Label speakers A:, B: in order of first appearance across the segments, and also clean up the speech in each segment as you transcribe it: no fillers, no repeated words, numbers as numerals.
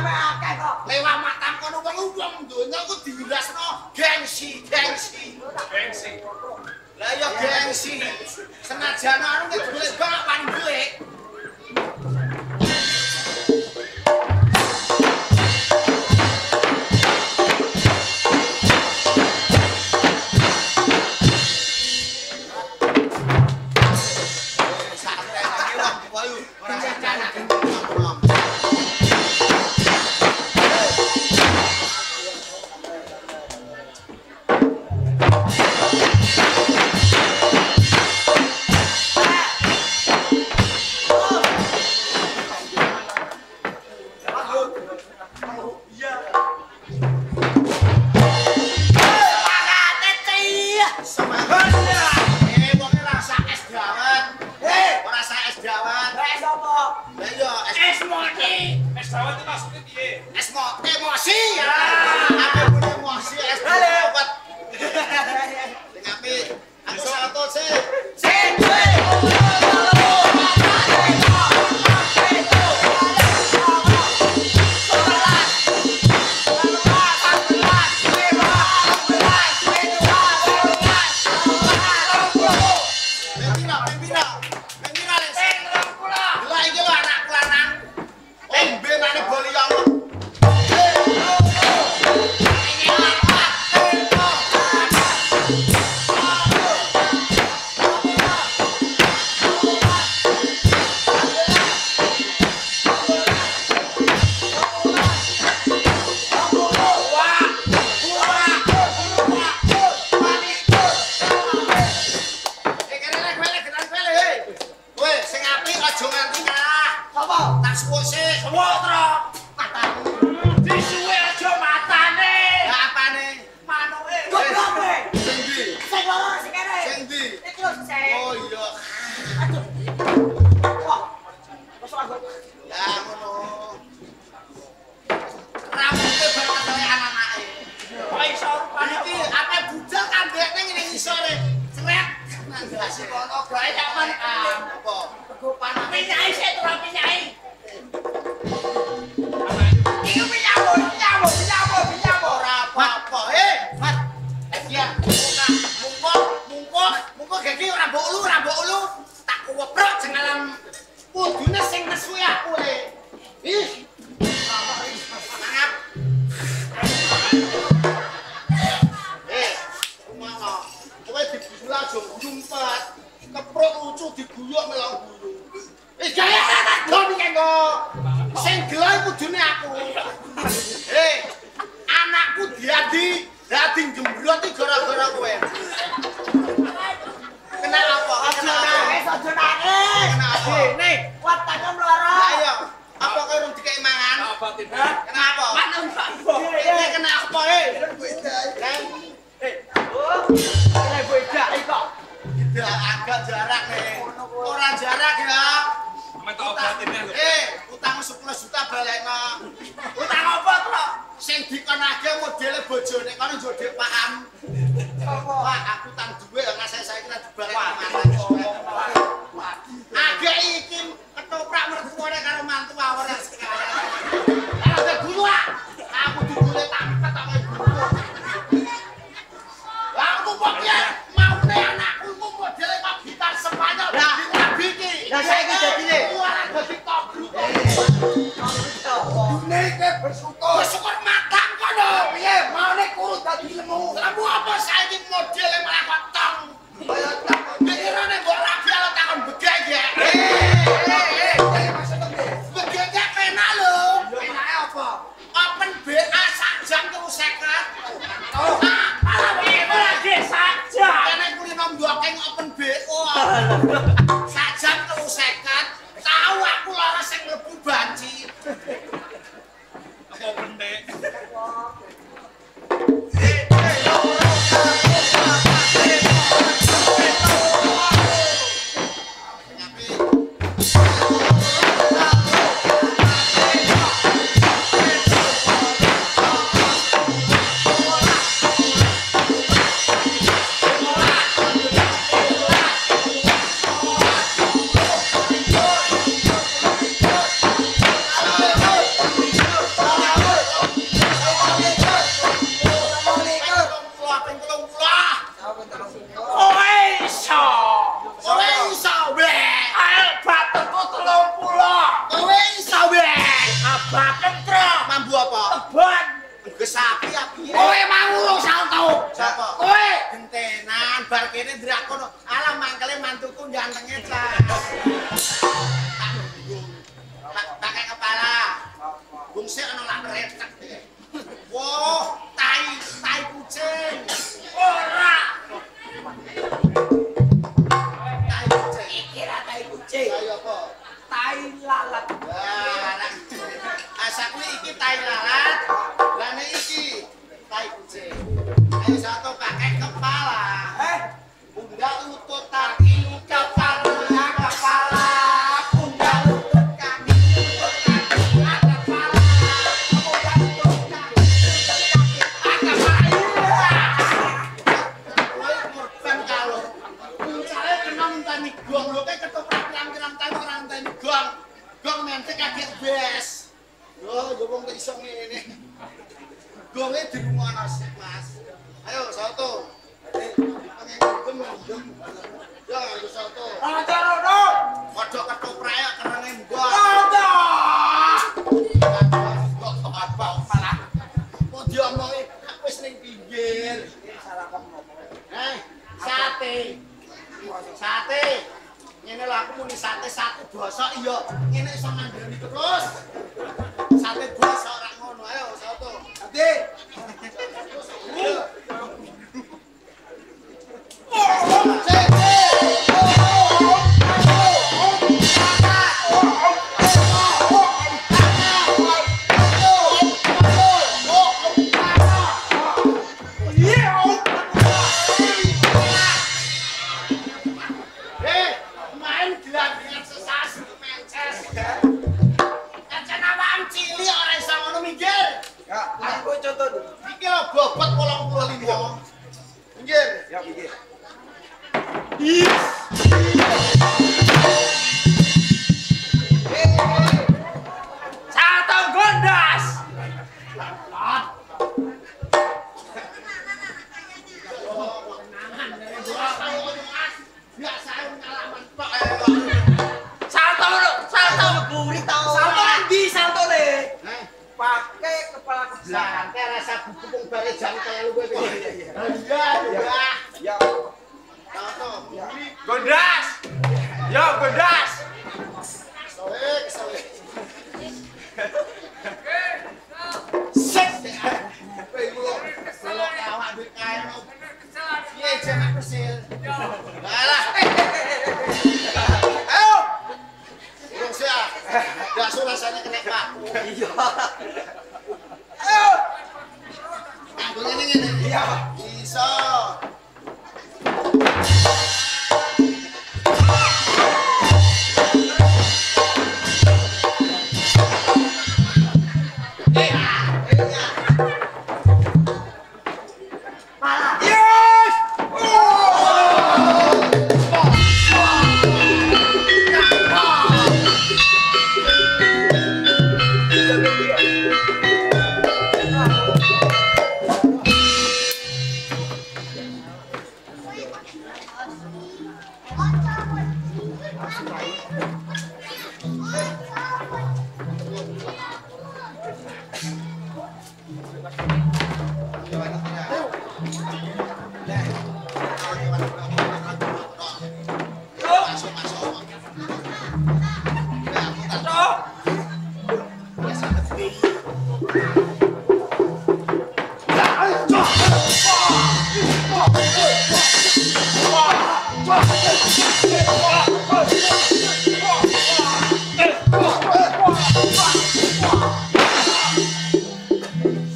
A: ame akeh kok.
B: Lewat matam kono wong donya ku diwirasno gengsi. Lah ya gengsi. Senajan anu nek golek bak wani golek. Lambu apa?
A: Teban.
B: Gesapi ya piye?
A: Kowe mau urung salto.
B: Siapa?
A: Kowe.
B: Gentenan bar kene drakono. Alah mangkele mantuku gantenge cah. Pakai kepala. Bungsik ana lak retek. Wah, tai kucing.
A: Ora.
B: Tai kucing.
A: Iki ra tai kucing.
B: Ayo apa?
A: Tai lalat.
B: Wah, asaku iki tai lalat. Lah nek iki tai kucing. Ayo satu pakai kepala. Pundak lutut kaki kepala. Pundak lutut kaki kepala. Pundak lutut kaki Kowe korban kalau. Puncake kena ngenteni gong lho kae ketoprak pirang-pirang tahun ora ngenteni gong. Gong mente kaget bes. Yo, yo wong kok iso ngene. Gonge dirungono sik, Mas. Ayo, salto. Ya, ayo salto.
A: Aja rono.
B: Kodhok ketoprake kerenge mbok.
A: Ada.
B: Kok apa malah. Kok diomongi aku wis ning pinggir. Sate. Sate. Ngene lho aku muni sate satu bosok iya. Ngene iso ngandani terus. Sate bosok ora ngono. Ayo, salto. Ade. Main gelar-gelar sesasi Manchester. Kacan awakmu cilik ora iso ngono minggir.
A: Ya, aku contoh dulu.
B: Iki lho bobot 85. Minggir.
A: Ya, pikir. Salto gondas. Salto buri tau. Salto ndi salto le? Pakai kepala ke belakang.
B: Kayak rasa buku pung bare jam telu kowe. Iya, iya.
A: Ya.
B: Salto.
A: Gondas. Yo gondas.
B: Kesel. Set. Kowe iku lho awak duwe kae. Piye jeneng kesil? Alah. Ayo. Urung siap. Gas rasanya kena paku.
A: Iya.
B: Ayo. Nganggo ngene.
A: Iya.
B: Bisa.
A: Yes!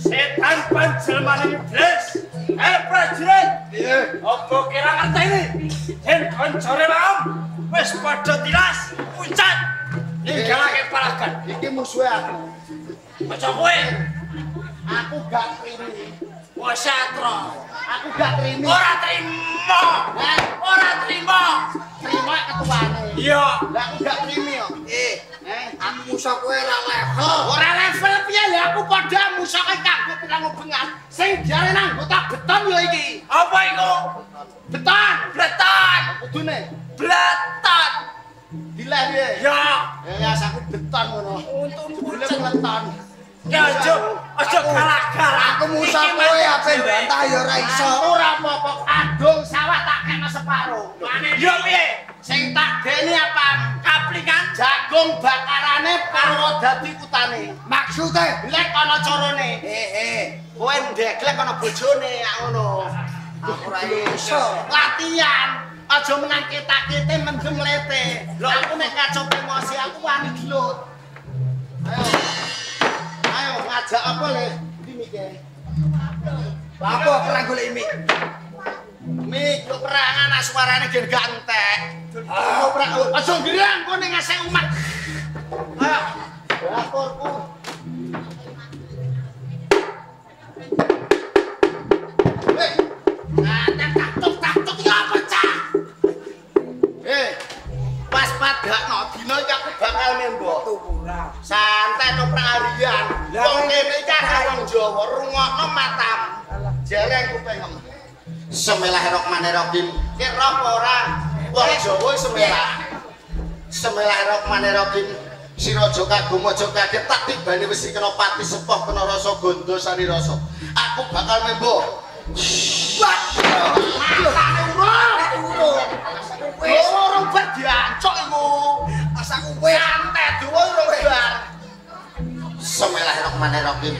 A: Setan panjelman iblis. Prajurit. Apa kira ngerteni? Den koncone mam wis padha tilas pucat. Ninggalake palagan.
B: Iki musuhe aku.
A: Aja kowe.
B: Aku gak trimi.
A: Wes satro.
B: Aku gak trimi.
A: Ora trimo. Ora trimo.
B: Trima ketuane.
A: Iya.
B: Lah aku gak trimi yo.
A: Aku musuh kowe ora level.
B: Ora level piye lah aku padha musuh kaya kanggo pirang bengan. Sing diare nang anggota beton yo iki.
A: Apa iku?
B: Beton.
A: Bleton.
B: Kudune
A: Bleton.
B: dileh piye?
A: Ya.
B: Ya saku beton ngono.
A: Untung
B: Jebule
A: pucet.
B: beton.
A: Aja galak-galak.
B: Aku musa kowe ape bantah ya ora iso. Ora apa-apa, kadung sawah tak kena separo.
A: Yo piye?
B: Sing tak dene apa?
A: Kaplingan
B: Jagung bakarane perlu dadi utane. Maksude lek ana carane. Kowe ndeglek ana bojone ya ngono. Ora iso. Latihan. Aja menang ketak-kete mendem lete. Lho aku nek ngacop emosi aku wani gelut. Ayo ngajak apa le? Ndi mike? Apa perang golek mik? Mik yo perangan suarane gen gak entek. Aja ngrang kowe ning ngasih umat. Ayo. Laporku. Hei. Nah, taktuk ya apa cah? Pas padakno dina iki aku bakal nembok. Santai to praharian. Wong kene iki wong Jawa rungokno matam. Jereng kupingem. Bismillahirrahmanirrahim. Ki roh apa ora? Wong Jawa semelah. Bismillahirrahmanirrahim. Siraja kagum aja kaget tak tibane wis kena pati sepoh kena rasa gondo sani rasa. Aku bakal nembok. Wah. Urung bar diancok iku. Asaku kowe santai duwe urung bar. Bismillahirrahmanirrahim.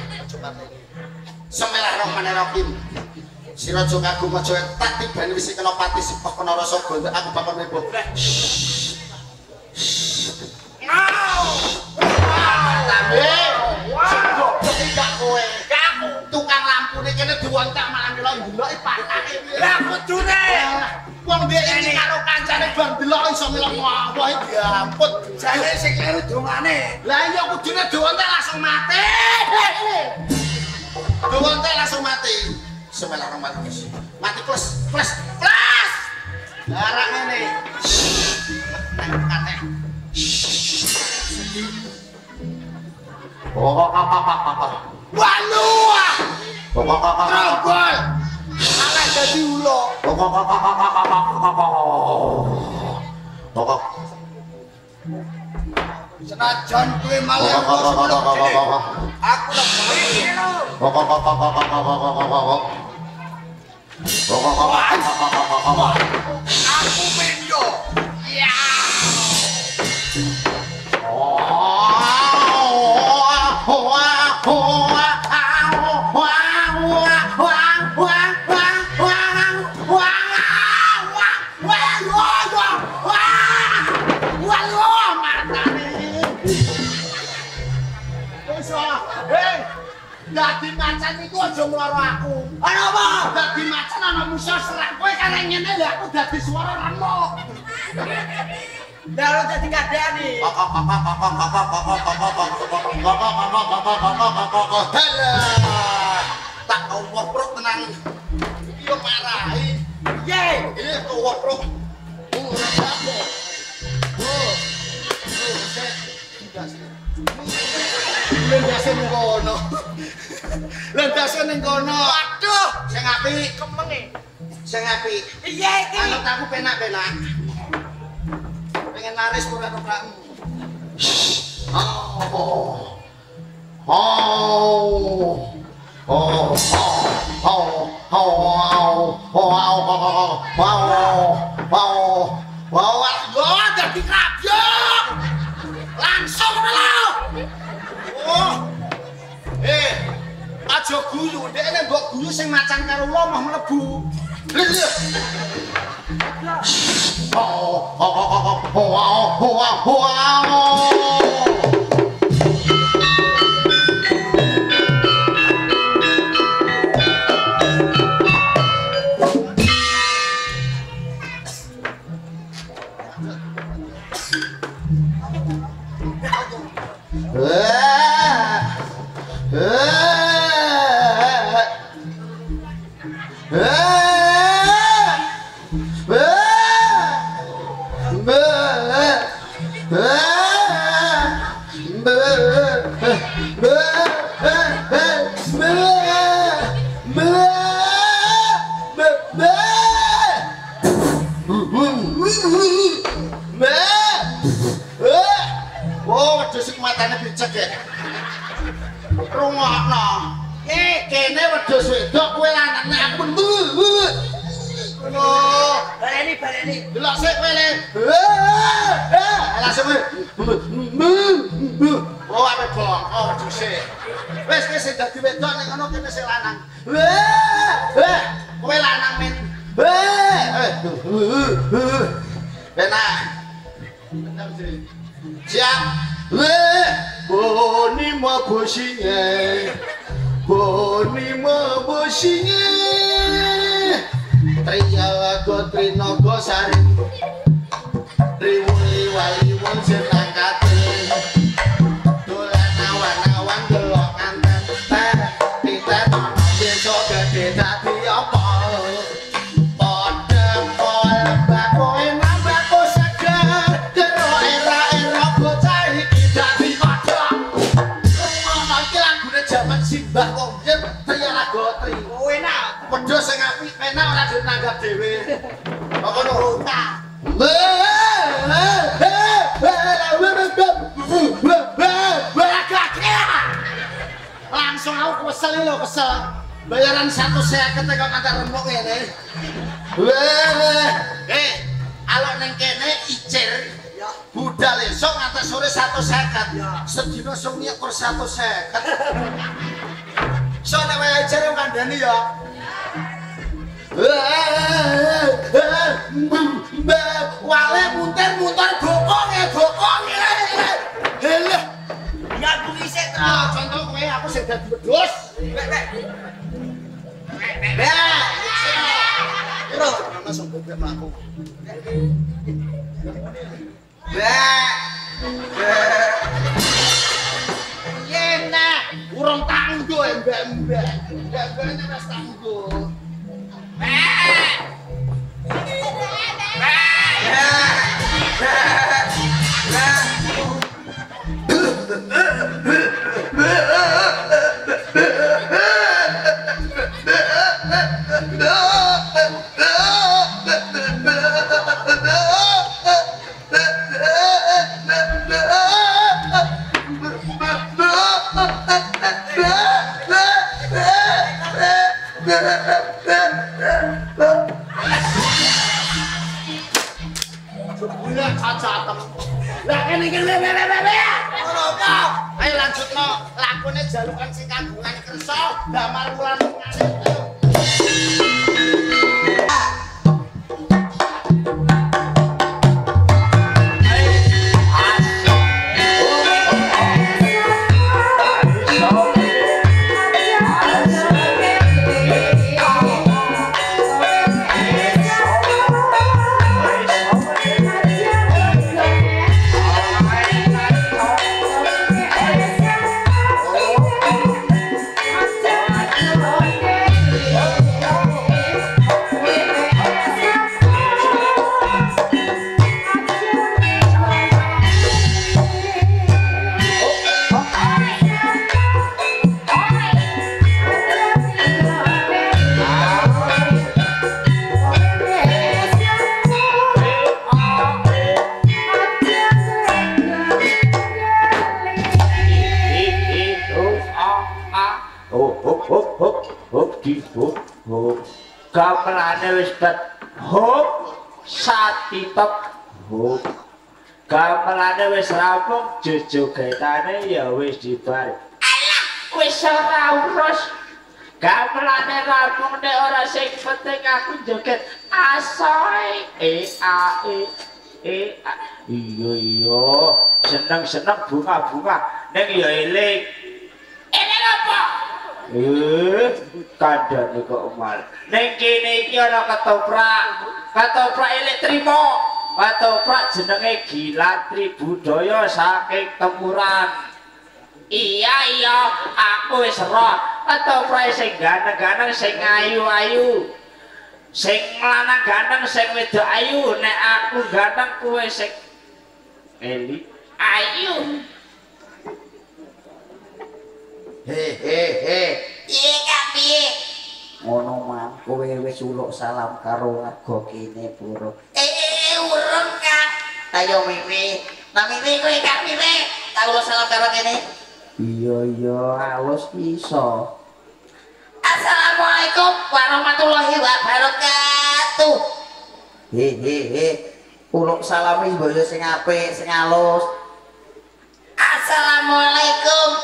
B: Bismillahirrahmanirrahim. Siraja kagum aja tak tibane wis kena pati sepoh kena rasa gondo aku bakal nembok. Tukang lampune kene diwontek malah melok ndeloki patake. Lah kudune. Wong dhek karo kancane bar ndelok iso melok ngawah iki diamput. Jane sing kleru dongane. Lah iya kudune diwontek langsung mati. Diwontek langsung mati. Bismillahirrahmanirrahim. Mati plus. Larak ngene. Nek Walua. Trombol. Alah dadi ulo. Senajan kowe malah aku aku menyo. Ya. Dadi macan iku aja ngloro aku. Ana apa? Dadi macan ana musuh serang kowe karek ngene lho aku dadi suara remuk. Lah ora dadi kadani. Tak Allah pro tenang. Iki yo marahi. Ye, iki Allah pro. Ora apa. Lendase ning kono. Lendase ning kono. Waduh, sing apik kemenge. Sing apik. Iya iki. Anut aku penak-penak. Pengen laris kok karo kakmu. Dadi krabyok. Langsung lho. Aja guyu, dekne mbok guyu sing macan karo ulo mah mlebu. rungokno. Kene wedhus wedok kowe lanane aku
A: baleni.
B: Delok sik kowe le. Langsung oh ape bong, oh wedhuse. Wis sing dadi wedok nek ngono kene sing lanang. Kowe lanang men. Benar. Siap. Boni mo bosinge. Triya gotrino gosari. Riwuli wali wong senangkate. Dolan awan-awan delok anten. Pitet besok gede dadi apa? Simbah wong yen Triya Gotri.
A: Oh enak.
B: Wedhus sing apik penak ora dinanggap dhewe. Kok ngono? Langsung aku kesel. Bayaran 150 kok antar remuk ngene. Alok ning kene icir. Budal esuk nganti sore 150. Sedina sing nyekur 150. So nek wae jare kandhani ya. Wale munter bokonge. Heleh.
A: Ya aku isih to.
B: Contoh kowe aku sing dadi wedhus. Bro, langsung bebek aku. Enak, urung tangguh mbak-mbak. Mbak-mbaknya wis tangguh. Ayo lanjutno lakone jalukan sing kagungan kersa damel wulan gamelane wis bet hop satitok hop gamelane wis rampung jojogetane ya wis dibar alah wis ora urus gamelane rampung nek ora sing penting aku joget asoe iya seneng bunga-bunga ning ya eling apa kandhane kok mal ning kene iki ana ketoprak elek trimo ketoprak jenenge Gilatri budaya saking Temuran iya aku wis roh ketoprak sing ganteng-ganteng sing ayu-ayu sing lanang ganteng sing wedok ayu nek aku ganteng kowe sing elit ayu Iya Kak piye? Ngono mah kowe wis uluk salam karo warga kene Puro. Urung Kak. Ayo Miwi. Nah Miwi kowe Kak Miwi. Tak uluk salam karo kene.
A: Iya halus iso.
C: Assalamualaikum warahmatullahi wabarakatuh.
A: He. Uluk salami boyo sing apik, sing halus.
C: Assalamualaikum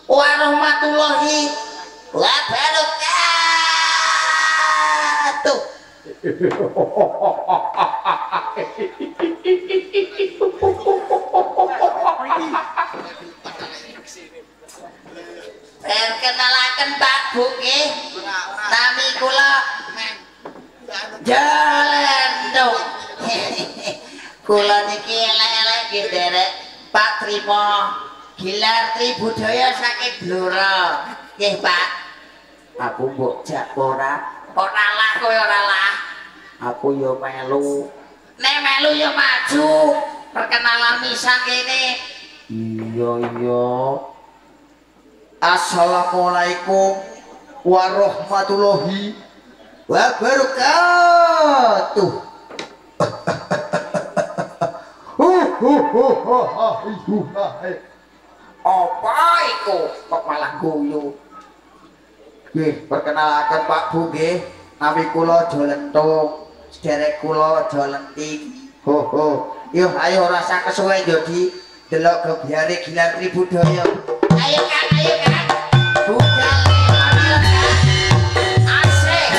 C: warahmatullahi wabarakatuh. Perkenalkan Pak Bu nggih. Nami kula Jalendo. Kula niki elek-elek nggih derek Pak Trimo Gilar Tribudaya saking Blora. Nggih Pak.
A: Aku mbok jak ora.
C: Ora lah kowe ora lah.
A: Aku yo melu.
C: Nek melu yo maju. Perkenalan misah kene.
A: Iya. Assalamualaikum warahmatullahi wabarakatuh.
C: Apa iku kok malah guyu?
A: Nggih, perkenalkan Pak Bu nggih. Nami kula Jolentung, sederek kula Jolenting. Yo ayo rasa kesuwen yo di delok gebyare Gilar Tribudaya.
C: Ayo Kang. Budal mobil Kang. Asik.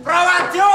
B: Prawadyo.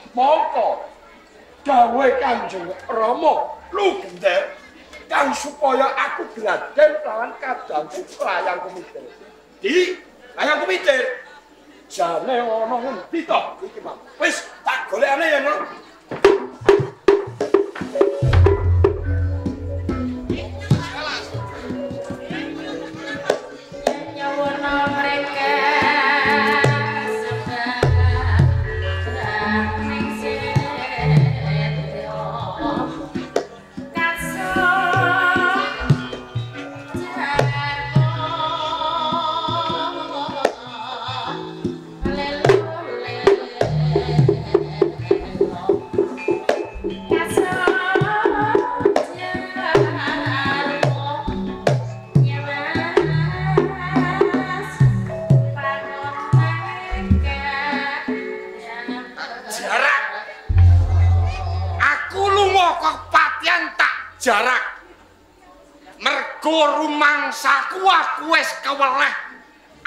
B: Mongko dawe Kanjeng Rama Lugender kang supaya aku gladen lawan kadangku layang kumitir. Di layang kumitir jane ana ngendi to iki Mang. Wis tak golekane yen ngono. Jarak mergo rumangsaku aku wis keweleh,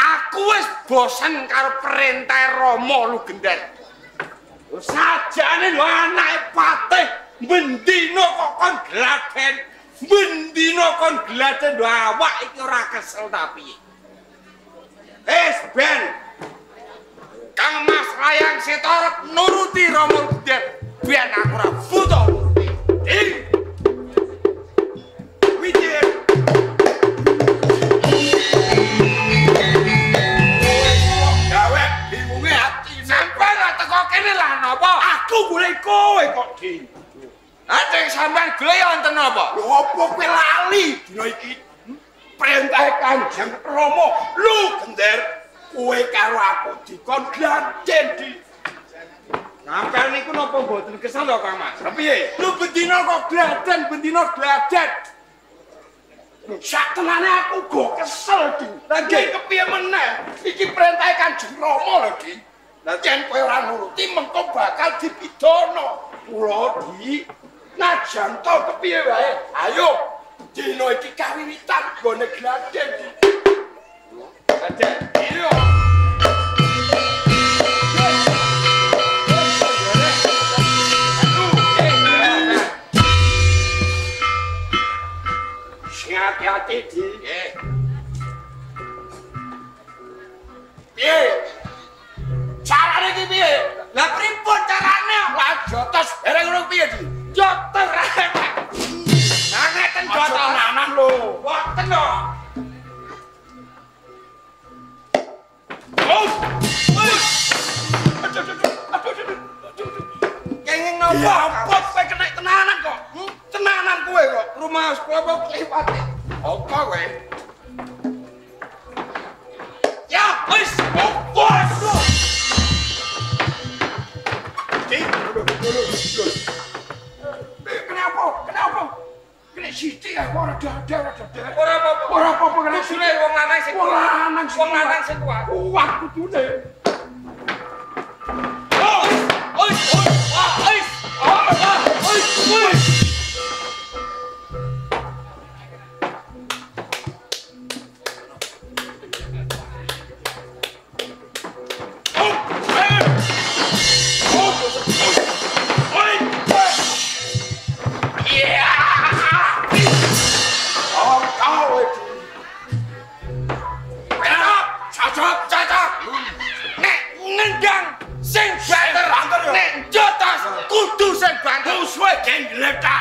B: aku wis bosen karo perintah Rama Lugender. Sajane lho anake patih bendina kok kon gladen, bendina kon gladen lho awak iki ora kesel ta piye. Ben Kang Mas Layang Setorep nuruti Rama Lugender.
D: biar aku ora buta. Mikir. Gawe bingunge ati. Sampai ora teko kene lah napa? Aku golek kowe kok, Di. Ajeng sampean golek wonten apa? Lho apa kowe lali dina iki? Perintah Kanjeng Rama, lu gender kowe karo aku dikon gladen di. Sampeyan niku napa mboten kesal to, Kang Mas? Piye? Lu bendina kok gladen, bendina gladen. Sak tenane aku go kesel, Di. Lah nggih kepiye meneh? Iki perintah Kanjeng Rama lho, Di. Lah yen kowe ora nuruti mengko bakal dipidana. Kula Di, najan to kepiye wae. Ayo dino iki kawiwitan gone gladen. Gladen. Iya. Hati-hati Di. Piye? Carane iki piye? Lah pripun carane? Lah jotos bareng ngono piye, Di? Jotos ae. Nah ngeten jotos nanan lho. Wonten lho. Oh! Kenging nopo? Ampun kowe kena tenanan kok. Tenanan kowe kok. Rumah sekolah kliwat. Apa kowe? Ya, wis, bos. Kenapa? Kenapa? Kena sithik aku ora dadar. Ora apa-apa. Ora apa-apa kena sithik wong lanang sing kuat. Wong lanang sing kuat. Kuat kudune.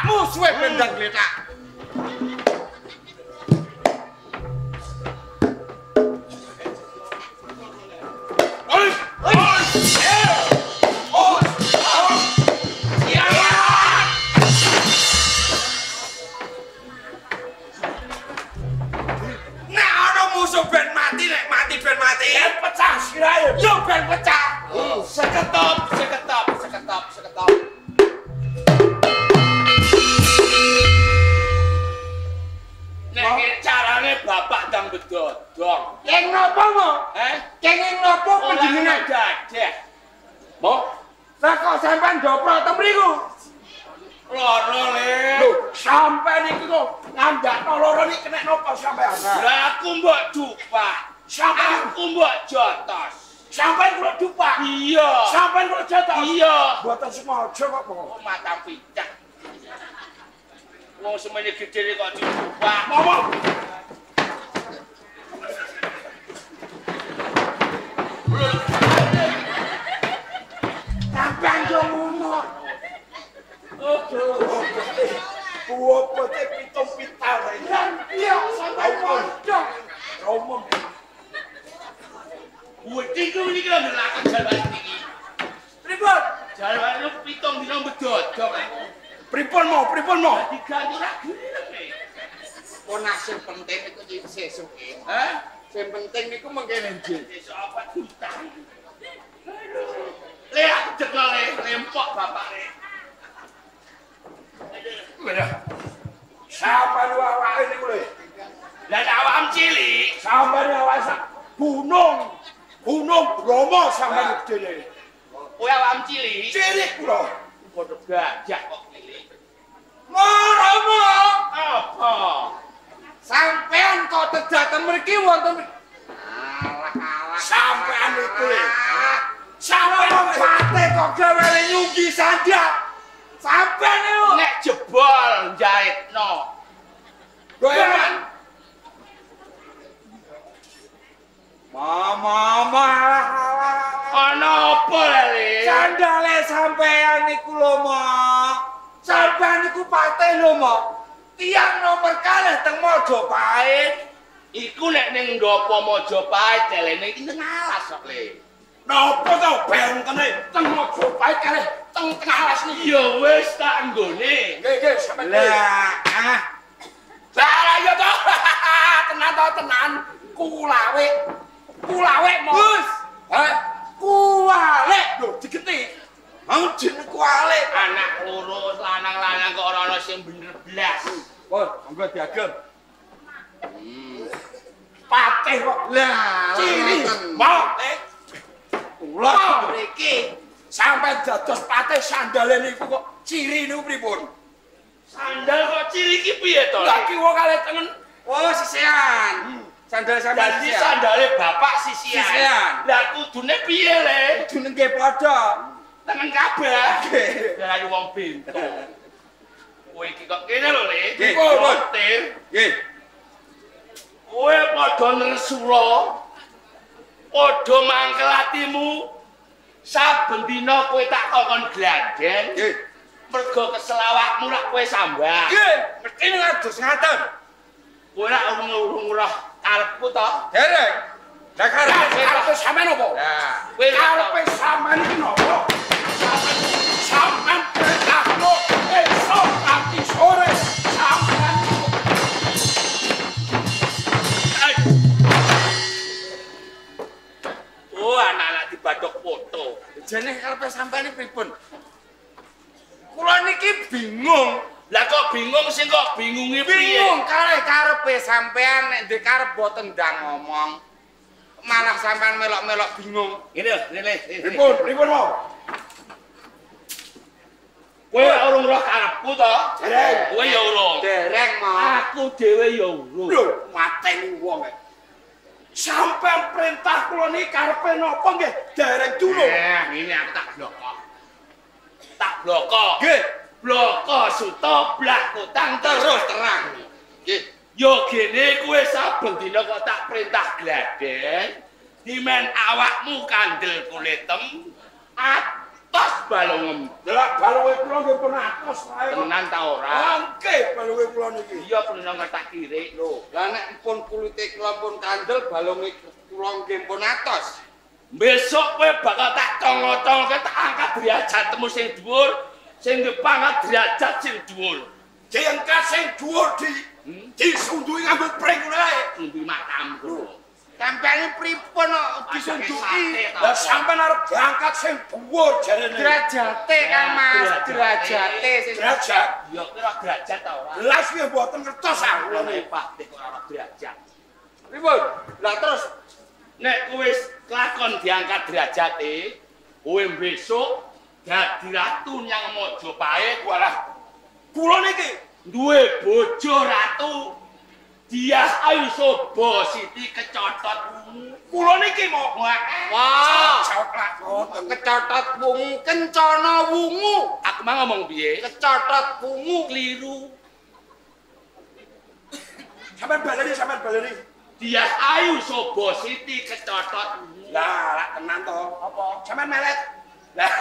D: Musuhe bendang gletak. Coba kok mata picak. Wong semene gedhe kok dibuka. Ngomong. Sampeyan yo ngomong. Buah pete pitung pital. Iya, sampeyan ngomong. Ngomong. Buat iki kan lakon jalan iki. Pripun? Jalan lu pitung dina medhot, Dok. Pripun mau? Diganti lagi. Pon sing penting iku sesuk iki. Hah? Sing penting niku mengkene nggih. Sesuk apa utang. Le aku cekel lempok bapakne. Aduh. Siapa lu awake niku le? Lah awam cilik, sampeyan awak gunung Bromo sampeyan gedene. Kowe awam cilik. Cilik kula. Padha gajah kok cilik. Romo. Apa? Sampeyan kok tedaten mriki wonten alah. Sampeyan iku lho. Sampeyan pate kok gawe nyugi sandak. Sampeyan niku nek jebol njahitno. Goeman. Mama. Ana apa lali? Sandale sampean niku lho, Mak. Sampean niku patih lho, Mak. Tiang nomor kalih teng Mojopahit.
E: Iku nek ning ndopo Mojopahit celene iki teng alas kok, Le.
D: Napa to bentene teng Mojopahit kalih teng alas niki?
E: Ya wis tak nggone.
D: Nggih, sampeyan. Lah, Salah ya to. Tenan to tenan. Kulawe Mak. Gus. Hah? Kuwale lho digeti. Mau jeneng kuwale.
E: Anak loro lanang-lanang kok ora ana sing bener blas.
D: Pun, monggo diagem. Patih kok. Lah, ciri. Mau kula mriki sampai dados patih sandale niku kok ciri niku pripun?
E: Sandal kok ciri iki piye to?
D: Lah kiwa kalih tengen. Oh, sisean. Sandal sampean
E: Dadi sandale bapak sisian.
D: Sisian.
E: Lah kudune piye, Le?
D: Kudune nggih padha.
E: Tengen kabeh. Dari wong bento. Kowe iki kok kene lho, Le.
D: Nggih,
E: Kotir.
D: Nggih.
E: Kowe padha nresula. Padha mangkel atimu. Saben dina kowe tak kokon gladen.
D: Nggih.
E: Mergo kesel awakmu lak kowe sambah.
D: Nggih, mesti ngadus ngaten.
E: Kowe lak urung karepku to?
D: Derek. Lah karepe sampean opo?
E: Nah, kowe
D: Karepe sampean iki nopo? Sampean perintahno esuk nanti sore sampean.
E: Oh, anak-anak dibadok foto.
D: Jane karepe sampean iki pripun? Kula niki bingung.
E: Lah kok bingung sing kok bingungi piye?
D: Bingung kalih karepe sampean nek ndek karep boten ndang ngomong. Malah sampean melok-melok bingung.
E: Ini lho, ini.
D: Pripun mau?
E: Kowe urung roh karepku to?
D: Dereng.
E: Kowe ya urung.
D: Dereng mau.
E: Aku dhewe ya urung.
D: Lho, mateni wong e. Sampean perintah kula niki karepe napa nggih? Dereng dulu.
E: Ini aku tak blokok. Tak blokok.
D: Nggih.
E: Bloko suto blak kutang terus terang.
D: Nggih.
E: Yo gene kowe saben dina kok tak perintah gladen, dimen awakmu kandel kulitem, atos balungem.
D: Delak balunge kula nggih pun atos wae.
E: Tenan ta ora?
D: Nggih balunge kula niki.
E: Iya pun tak kirik lho.
D: Lah nek pun kulite kula pun kandel balunge kula nggih pun atos.
E: Besok kowe bakal tak congok-congke tak angkat derajatmu sing dhuwur, sing pangkat derajat sing dhuwur.
D: Diangkat sing dhuwur disundui ngambil pring ae.
E: Nduwi makam lho.
D: Sampeyan pripun kok disunduki?
E: Lah,
D: Lah sampeyan arep diangkat sing dhuwur jarene. Derajate kan Mas, derajate sing derajat.
E: Ya kira derajat ta ora?
D: Las nggih mboten ngertos aku.
E: Pak kok ora derajat.
D: Pripun? Lah terus
E: Nek kowe lakon diangkat derajate, kowe besok dadi ratu nyang Mojopahit.
D: walah kula niki
E: Duwe bojo ratu. Dia Ayu Sobo Siti kecotot.
D: kula niki mau
E: Wah,
D: kecotot wungu kencana wungu.
E: aku mah ngomong piye?
D: Kecotot wungu
E: Kliru.
D: sampean baleni.
E: Dia Ayu Sobo Siti kecotot.
D: Lah, lak tenan to. Apa? Sampean melet. Lah,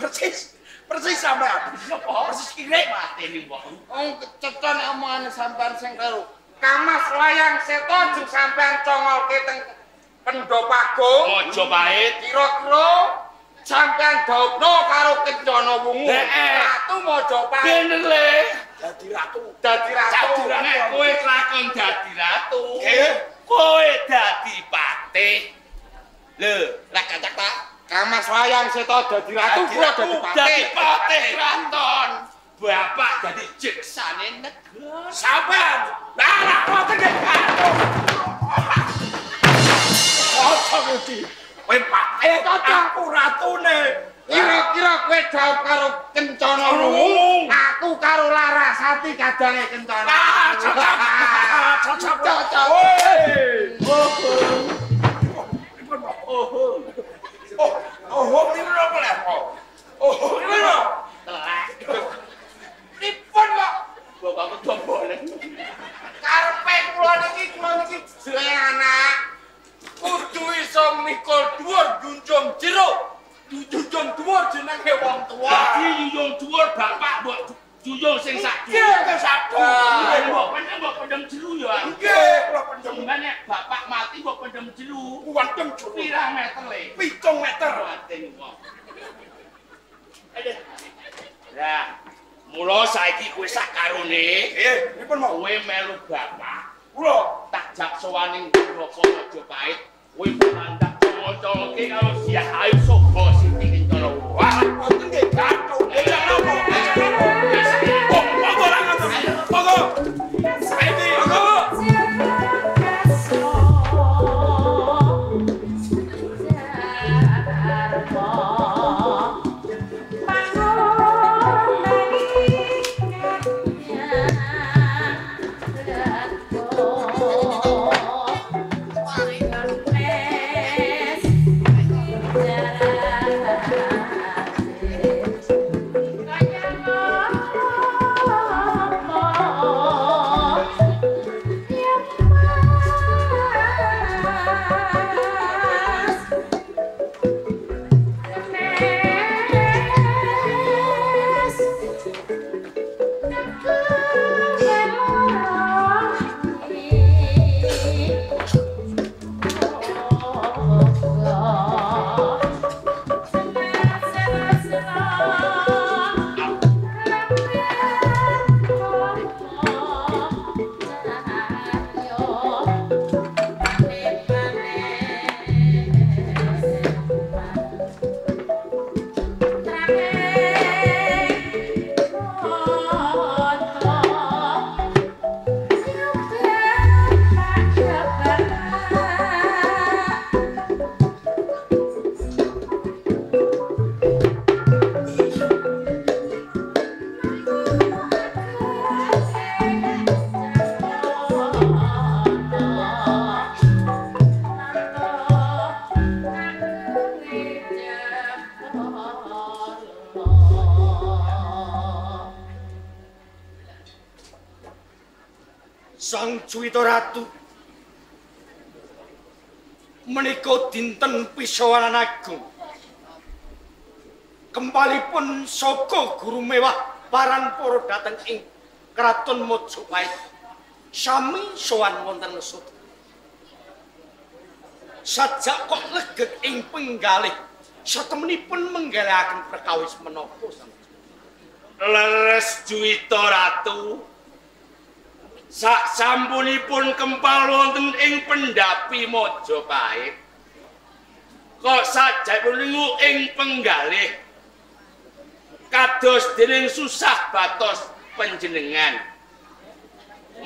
D: persis sampean. Persis kirek.
E: Mateni wong.
D: Keceton omongane sampean sing karo Kamas layang seto jeng sampean congolke teng Pendopagung.
E: Mojopahit.
D: Kira-kira sampean daupno karo kencana wungu. Ratu Mojopahit.
E: Bener le.
D: Dadi ratu.
E: Nek kowe kelakon dadi ratu.
D: Nggih.
E: Kowe dadi patih. Lho,
D: Lah kacak tak. Kamas layang seto dadi ratu, kula dadi patih.
E: dadi patih kraton. Bapak dadi jeksane negara.
D: Sampean. Lah kok gede karo. Cocok iki. Kowe patih aku ratune. Kira-kira kowe jawab karo kencana wungu, aku karo Larasati kadange kencana. Cocok. Oh, ini apa lah? Oh, ini apa?
E: Telek.
D: Pripun kok?
E: Bapakku dombole.
D: Karepe kula niki jenenge anak kudu iso mikul dhuwur junjung jero. Junjung dhuwur
E: Mbok pendem jelu ya.
D: Nggih, kula pendem.
E: Sampeyan nek bapak mati mbok pendem jelu.
D: Pendem jelu.
E: Pirang meter le?
D: 7 meter.
E: Lah, mula saiki kowe sak karone,
D: Pripun mau?
E: kowe melu bapak.
D: Kula
E: Tak jak sowaning Raka Majapahit, kowe mandak colok-coloke karo Siah Ayu Sobo Siti Kencana.
D: wah, wonten nggih gathuk. Ejak napa? Monggo lah ngoten. Monggo. Saiki monggo. Sang Juwita Ratu menika dinten pisawanan agung kempalipun saka guru mewah Paranpara dhateng ing Kraton Majapahit sami sowan wonten Lesotho sajak kok legek ing penggalih satemenipun menggalahaken perkawis menapa sang leres Juwita Ratu sak sampunipun kempal wonten ing Pendapi Majapahit kok sajake ningu ing penggalih kados dening susah batos panjenengan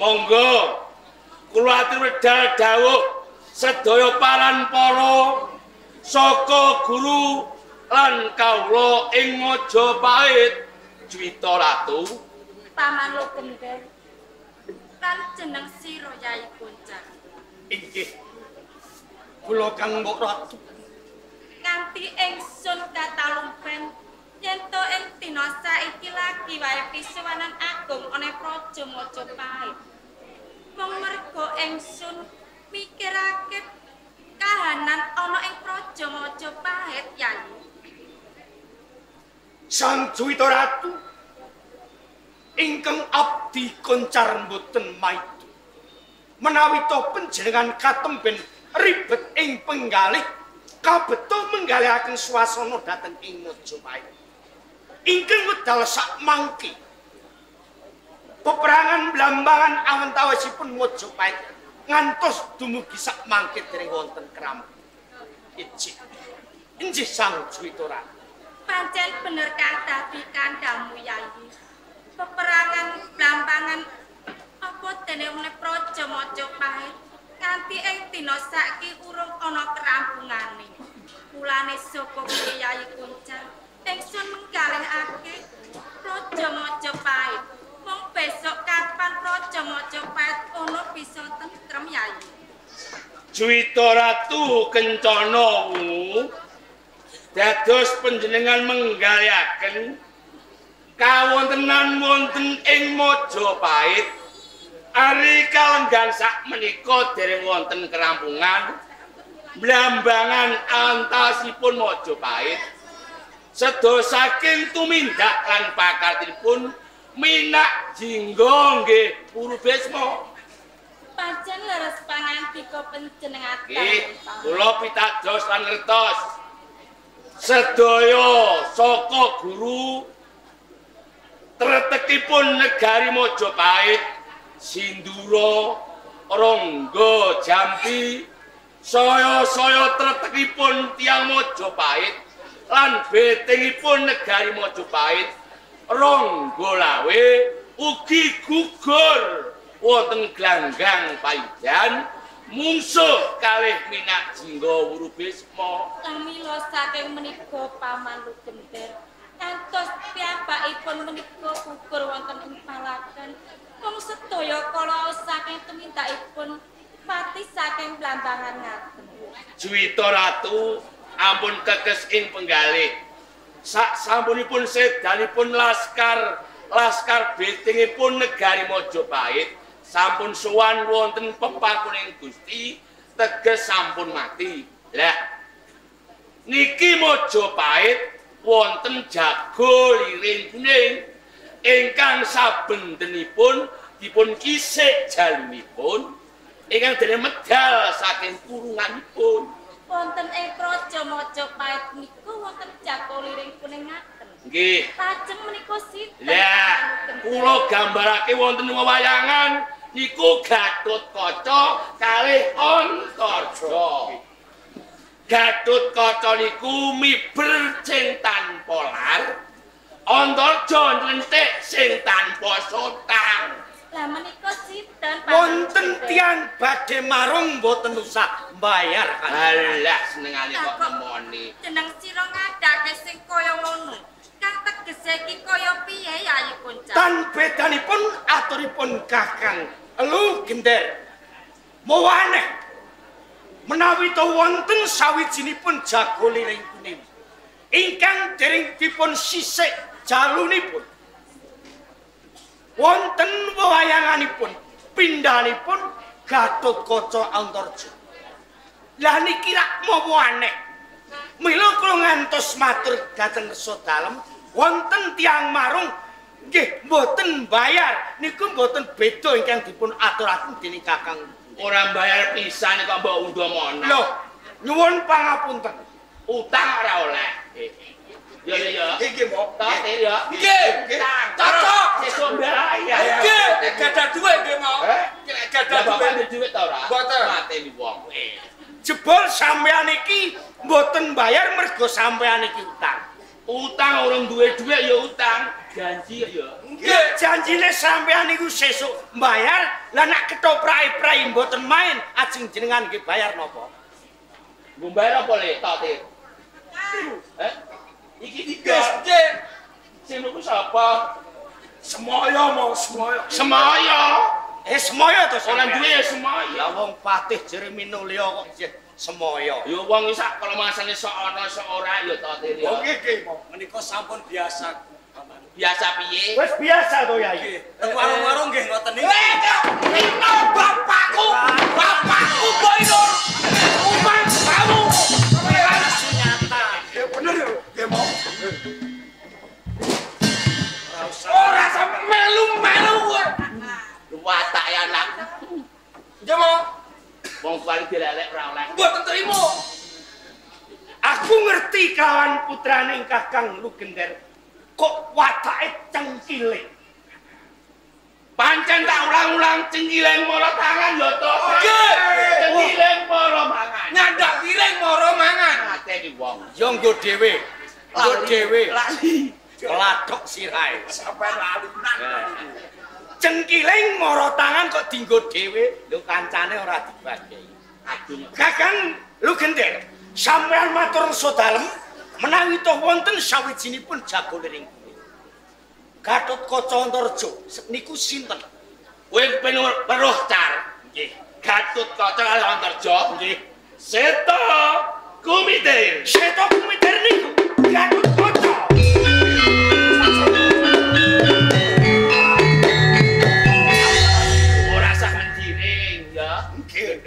D: monggo kula atur wedal dawuh sedaya Paranpara saka guru lan kawula ing Majapahit Juwita Ratu
F: Paman Logender kan jeneng sira Yai Kuncar.
D: inggih kula Kang Mbok Ratu
F: Kanthi ingsun katalumpen yen to ing dina saiki lagi wae pisawanan agung ana Praja Majapahit. Mung merga ingsun mikirake kahanan ana ing Praja Majapahit Yai.
D: Sang Juwita Ratu ingkang abdi Kuncar mboten maitu menawi to panjenengan katemben ribet ing penggalih kabetul menggalihaken swasana dhateng ing Majapahit ingkang wedal sak mangke peperangan blambangan awentawasipun Majapahit ngantos dumugi sak mangke dereng wonten kram injih Sang Juwita Ratu
F: Pancen bener kang dadi kandhamu Yai. Peperangan blambangan apa dene Praja Majapahit kanthi ing dina saiki urung ana kerambungane. Mulane saka kuwi Yai Kuncar ingsun menggalihake Praja Majapahit. Mung besok kapan Praja Majapahit ana bisa tentrem Yai.
E: Juwita Ratu Kencana dados panjenengan menggalihaken kawontenan wonten ing Majapahit ari kalenggan sak menika dereng wonten kerampungan blambangan antasipun Majapahit sedo saking tumindak lan pakartipun Minak Jinggo nggih Purubesma.
F: Pancen leres pangandika panjenengan.
E: Nggih, kula pitados lan ngertos. Sedaya saka guru tretekipun negari Majapahit, Sindura, Ronggo, Jampi, saya tretekipun tiyang Majapahit lan betingipun negari Majapahit, Ronggo Lawe ugi gugur wonten glanggang paidan mungsuh kalih Minak Jinggo Purubesma.
F: Lamila saking menika Paman Lugender kantos piyambakipun menika gugur wonten ing palagan. Wong sedaya kala saking tumindakipun pati saking Blambangan ngaten.
E: Juwita Ratu ampun kekes ing penggalih. Sak sampunipun sedanipun laskar betingipun negari Majapahit sampun sowan wonten pepakuning Gusti teges sampun mati. Lah niki Majapahit wonten jago liring kuning ingkang sabentenipun dipun kisik jalunipun ingkang dene medal saking kurunganipun.
F: Wonten ing Praja Majapahit niku wonten jago liring kuning ngaten.
E: Nggih.
F: Lajeng menika sinten?
E: Lah kula gambarake wonten wewayangan niku Gatotkaca kalih Antarja. Gatotkaca niku miber sing tanpa lar, Antarja nlentik sing tanpa sotang.
F: Lah menika sinten?
B: Wonten tiyang badhe marung mboten usah mbayar kan.
E: Alah senengane kok nemoni.
F: Jeneng sira ngadake sing kaya ngono. Kang tegese iki kaya piye Yayi Kuncal?
B: Tan bedanipun aturipun Kakang Lugender. Mawane menawi to wonten sawijinipun jago liring kuning ingkang dereng dipun sisik jalunipun. Wonten wewayanganipun pindhanipun Gatotkaca Antarja. Lah niki rak mawane. Mila kula ngantos matur dhateng Resa Dalem wonten tiyang marung nggih mboten bayar niku mboten beda ingkang dipun aturaken dening Kakang.
E: Ora bayar pisan kok mbok undha mono.
B: Lho, nyuwun pangapunten.
E: Utang ora oleh. Ya.
B: Iki mo.
E: Tate ya.
B: Nggih.
E: Cocok. Sesuk bayar.
B: Nggih, gadah dhuwit nggih mo. Gadah
E: Bapak duwit ta ora?
B: Mboten.
E: Mateni wong.
B: Jebul sampean iki mboten bayar mergo sampean iki utang.
E: Utang orang duwe dhuwit ya utang. Janji ya.
B: Nggih, janjine sampean niku sesuk mbayar, lah nek ketoprak-prai mboten main, ajeng jenengan nggih bayar napa?
E: Mbok bayar apa le? Tate. Iki tiga. Sing niku sapa?
B: Semoyo mau semoyo.
E: Semaya.
B: Semoyo to
E: Orang
B: sampean.
E: duwe ya semaya.
B: Ya wong patih jere minulya kok nggih semoyo.
E: Ya wong sak kalau masane sok ana sok ora ya tate ya.
B: Nggih, mo. Menika sampun biasa.
E: Biasa piye?
B: Wis biasa to Yai.
G: Warung-warung nggih ngoten niku.
E: Itu bapakku. Bapakku koyo. Umpan kamu.
B: Nyata. Ya bener ya mo.
E: Ora sampe melu-melu kowe. Watak ya anak.
B: Ya mo.
E: Wong bali dilelek ora oleh.
B: Mboten trimo. Aku ngerti kawan putrane Kakang Lugender. Kok watake cengkile.
E: Pancen tak ulang-ulang cengkileng moro tangan ya to.
B: Nggih.
E: Cengkileng moro mangan.
B: Nyandak piring moro mangan.
E: Ateni wong.
B: Ya nggo dhewe. Nggo dhewe.
E: Lali.
B: Ladok sirahe.
E: Sampai lali.
B: Cengkiling moro tangan kok dienggo dhewe, lho kancane ora dibagi.
E: Aduh.
B: Kakang Lugender, sampeyan matur Resa Dalem menawi to wonten sawijinipun jago liring kuning. Gatotkaca Antarja niku sinten?
E: Kowe peruh car.
B: Nggih.
E: Gatotkaca karo Antarja.
B: Nggih.
E: Seta Kumiter.
B: Seta Kumiter niku Gatotkaca.
E: Ora sah mendiring ya.
B: Nggih.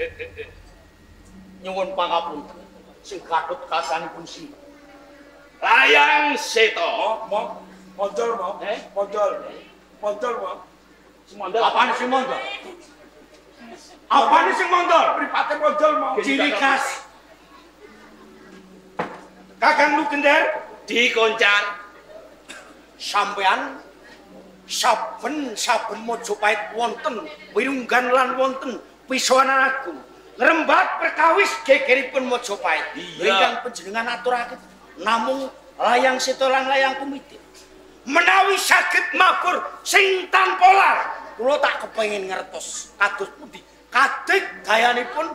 B: Nyuwun pangapunten. Sing Gatotkacanipun sinten?
E: Layang Seta.
G: Mo, modal mo.
E: Eh?
G: Modal.
D: Mondol, Bang.
E: Semondol.
D: Apaan sih mondol? Apaan sih mondol? Pripate mondol, Bang. Ciri khas. Kakang Lugender
E: Dikoncar.
D: Sampean saben Mojopahit wonten wirunggan lan wonten pisowanan agung ngrembat perkawis gegeripun Mojopahit ingkang panjenengan aturaken namung layang seta lan layang kumiti menawi saged mabur sing tanpa lar kula tak kepengin ngertos kados pundi kadek gayanipun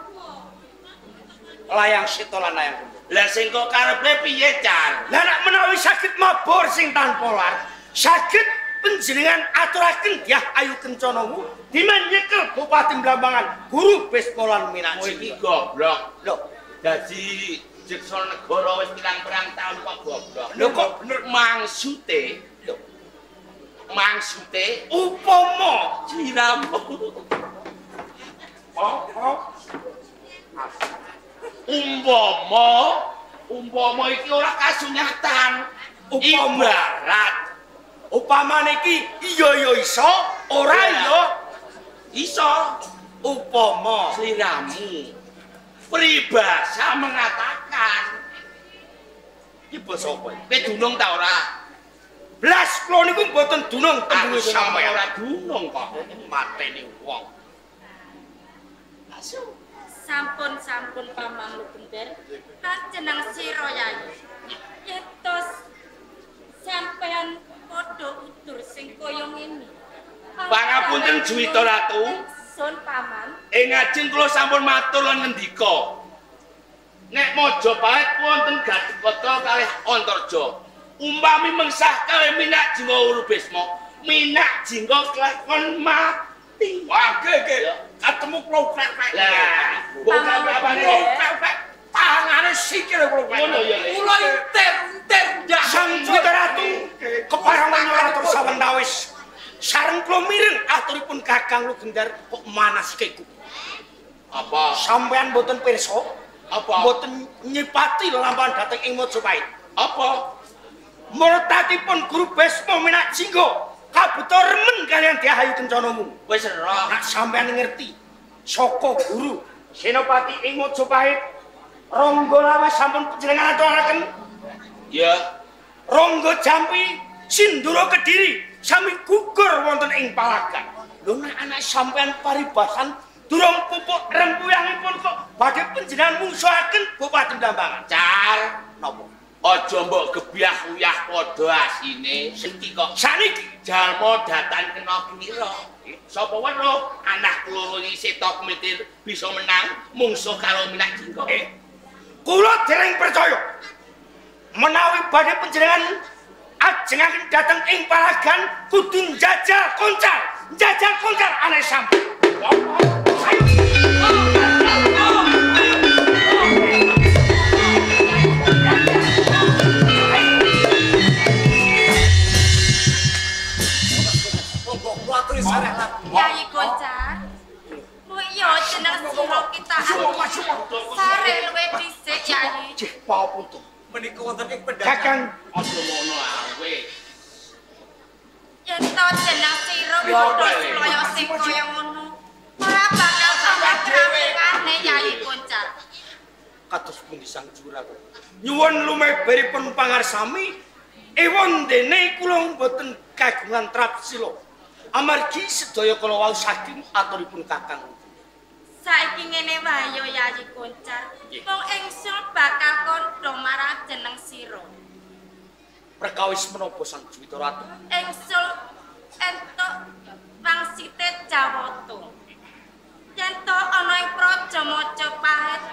D: layang seta lan layang kumiti.
E: Lah sing kok karepe piye, Car?
D: Lah nek menawi saged mabur sing tanpa lar, saged panjenengan aturaken Dyah Ayu Kencanamu dimen nyekel Bupati Blambangan Guru Besma lan Minaji.
E: Iki goblok.
D: Lho,
E: Dadi jeksa negara wis pirang-pirang taun kok goblok.
D: Lho kok bener
E: Maksude
D: upama
E: siramu. Umpama iki ora kasunyatan. Ibarat
D: upamane iki iya iso, ora ya
E: iso.
D: Upama
E: Sliramu peribahasa mengatakan iki basa apa? Kowe dunung ta ora?
D: blas kula niku mboten dunung
E: Aku
D: tembung
E: sampe
D: sampeyan.
E: ora dunung kok mateni wong.
F: Sampun Paman Lugender panjenengan sira Yayi yentos sampean padha udur sing kaya ngene
E: Pangapunten Juwita Ratu
F: sun Paman
E: ing ajeng kula sampun matur lan ngendika nek Mojopahit wonten Gathotkaca kalih Antarja umpami mengsah kalih Minak Jingga Urubesma Minak Jingga kelakon mati.
D: Wah, ge ketemu kula krek-krek.
E: Lah, bukan apane
D: krek-krek tangane sikil kula.
E: Ngono ya.
D: Kula inter ndak Sang Juwita Ratu keparangan atur sawentawis. Sareng kula mireng aturipun Kakang Lugender kok manaske ku.
E: Apa?
D: Sampean mboten pirsa?
E: Apa?
D: Mboten nyipati lampahan dhateng ing Mojopahit.
E: Apa?
D: Murtatipun Guru Besma Minak Jingga kabuta remen kalian Dyah Ayu Kencanamu.
E: Wis ora.
D: Nek sampean ngerti saka guru Senopati ing Mojopahit Rangga Lawe sampun panjenengan aturaken.
E: Ya,
D: Rangga Jampi Sindura Kediri sami gugur wonten ing palagan. Lho nek anak sampean paribasan durung pupuk rempuyangipun kok badhe panjenengan mungsuhaken Bupati Blambangan.
E: Car,
D: Napa?
E: aja mbok gebyah-uyah padha asine. Iki kok
D: Saniki
E: jalma datan kena kira. Sapa weruh anak loro iki setok mitir bisa menang mungsuh karo Minak Jingga.
D: Kula dereng percaya menawi badhe panjenengan ajengaken dhateng ing palagan kudu njajal koncar aneh sampe.
F: Yayi Koncar mu iya jeneng sira kita sare luwih dhisik Yayi
D: Papunten.
G: Menika wonten ing pendagang.
D: Kakang
E: Aja ngono ae.
F: yen to jeneng sira padha kaya sing kaya ngono ora bakal tambah kramingane Yayi Koncar
D: kados pundi Sang Juragan. Nyuwun lumeberipun pangarsami ewon dene kula mboten kagungan trapsila. Amargi sedaya kala wau saking aturipun Kakang.
F: saiki ngene wae yo Yayi Koncar wong ingsun bakal kandha marang jeneng sira
D: Perkawis menapa Sang Juwita Ratu?
F: ingsun entuk wangsite Jawata yen to ana ing Praja Majapahit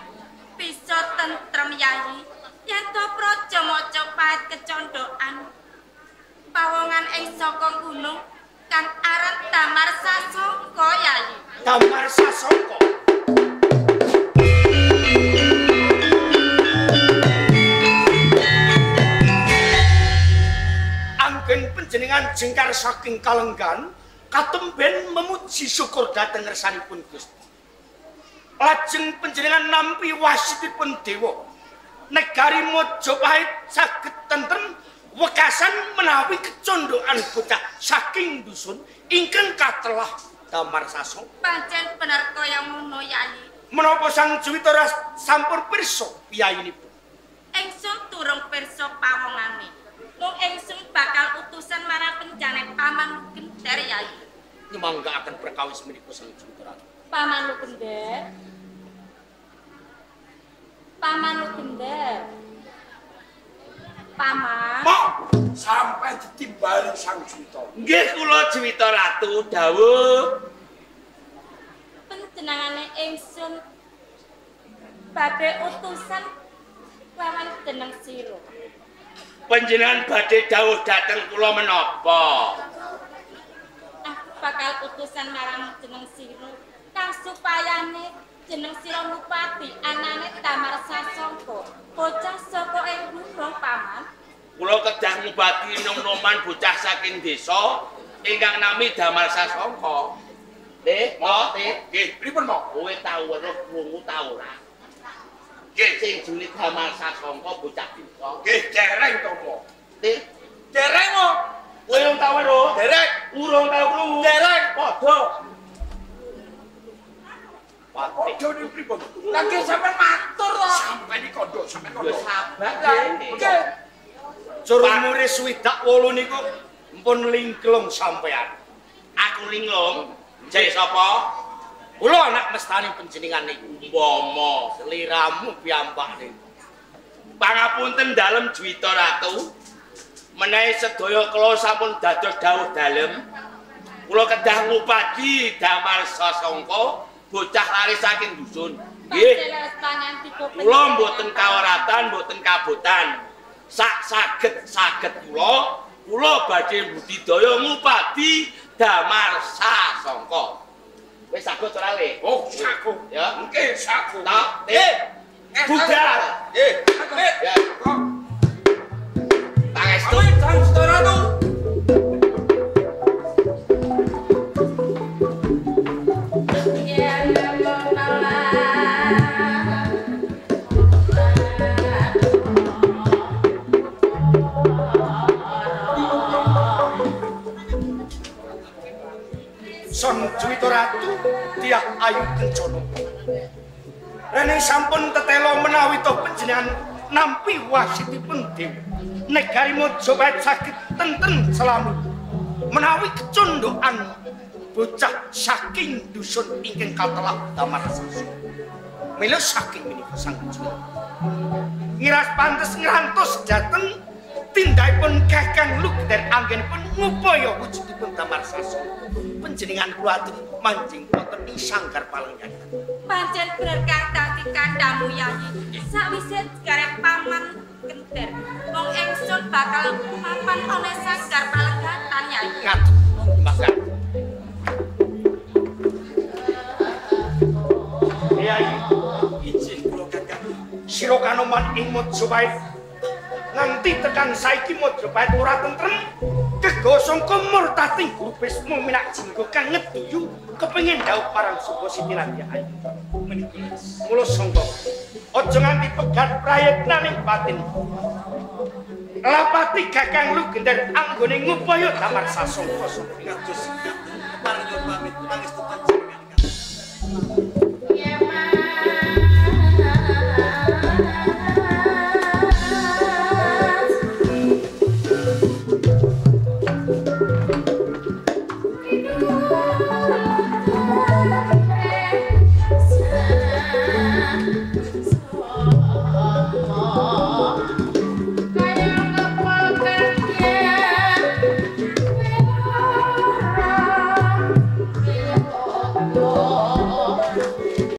F: bisa tentrem Yayi yen to Praja Majapahit kecondhokan pawongan ing saka gunung kang aran Damar Sasongko Yayi
D: Damar Sasongko. Anggen panjenengan jengkar saking kalenggan katemben memuji syukur dhateng ngersanipun Gusti. Lajeng panjenengan nampi wasitipun dewa negari Mojopahit saged tentrem
E: wekasan menawi kecondokan bocah saking dusun ingkang katelah Damar Sasong.
F: Pancen bener kaya ngono Yayi.
E: Menapa Sang Juwitara sampun pirsa piyayinipun?
F: Ingsun durung pirsa pawongane. Mung ingsun bakal utusan marang penjane Paman Gender Yayi.
E: Nyemanggaken perkawis menika Sang Juwitara.
F: Paman Gender. Paman Gender. Paman.
D: Mok sampai ditimbali Sang Juwita.
E: Nggih kula Juwita Ratu dawuh.
F: Panjenengane ingsun badhe utusan lawan jeneng sira.
E: Panjenengan badhe dawuh dhateng kula menapa?
F: Aku bakal utusan marang jeneng sira kang supayane jeneng sira Bupati anane Damar Sasongko. Bocah saka ing gunung Paman.
E: Kula kedah ngobati nom-noman bocah saking desa ingkang nami Damar Sasongko. Nggih,
D: Pripun Mok?
E: kowe tau weruh krungu ta ora? Nggih, sing jenenge Damar Sasongko bocah desa.
D: Nggih, dereng to Mok.
E: Dereng Mok. Kowe urung tau weruh?
D: Dereng.
E: Urung tau krungu?
D: Dereng.
E: Padha.
D: Padha niku pripun?
G: Lah nggih sampean matur to.
D: Sampai iki kondo, sampai kondo.
E: Yo sabar
G: Nggih.
E: Jur umure swidak 8 niku mpun lingklung sampean. Aku linglung. Jek sapa? Kula anak mestani panjenengan niku. Umpama sliramu piyambak niku. Pangapunten dalem Juwita Ratu. Menawi sedaya kula sampun dados dawuh dalem. Kula kedah ngupadi Damar Sasongko bocah lari saking dusun. Nggih. Kula mboten kawaratan, mboten kabotan. Saged kula badhe budidaya ngupadi Damar Sasongko. Wis saged ora le?
D: Oh, saku.
E: Ya.
D: Nggih, saku.
E: Tak, budal.
D: Nggih.
E: Ya. Pangestu.
G: Sang Juwita Ratu.
E: Sang Juwita Ratu Dyah Ayu Kencana. Rene sampun tetelo menawi to panjenengan nampi wasitipun Dewi. Negari Majapahit saged tenten selamu. Menawi kecondokan bocah saking dusun ingkang katelah Damar Sasongko. Mila saking menika Sang Juwita. Ngiras pantes ngrantos dhateng tindakipun Kakang Lugder anggenipun ngupaya wujudipun Damar Sasongko. Panjenengan kula aturi manjing wonten ing Sanggar Palenggan.
F: Pancen berkah dadi kandhamu Yayi. Sawise garep Paman Gender, wong ingsun bakal mapan oleh Sanggar Palenggan Yayi.
E: Ngatur, Mbah Gar. Yayi,
G: Ijin kula Kakang.
E: sira kanoman ing Majapahit nganti tekan saiki Majapahit ora tentrem. Kegosong murtating Guru Bisma minak jinggo kang ngeduyu kepengin dawuh parang suba Siti Radia Ayu. Mula sangka aja nganti pegat prayitnaning batin. Lapati Kakang Lugender anggone ngupaya Damar Sasongko.
G: Ngatus. Parang nyuwun pamit pangestu panjenengan.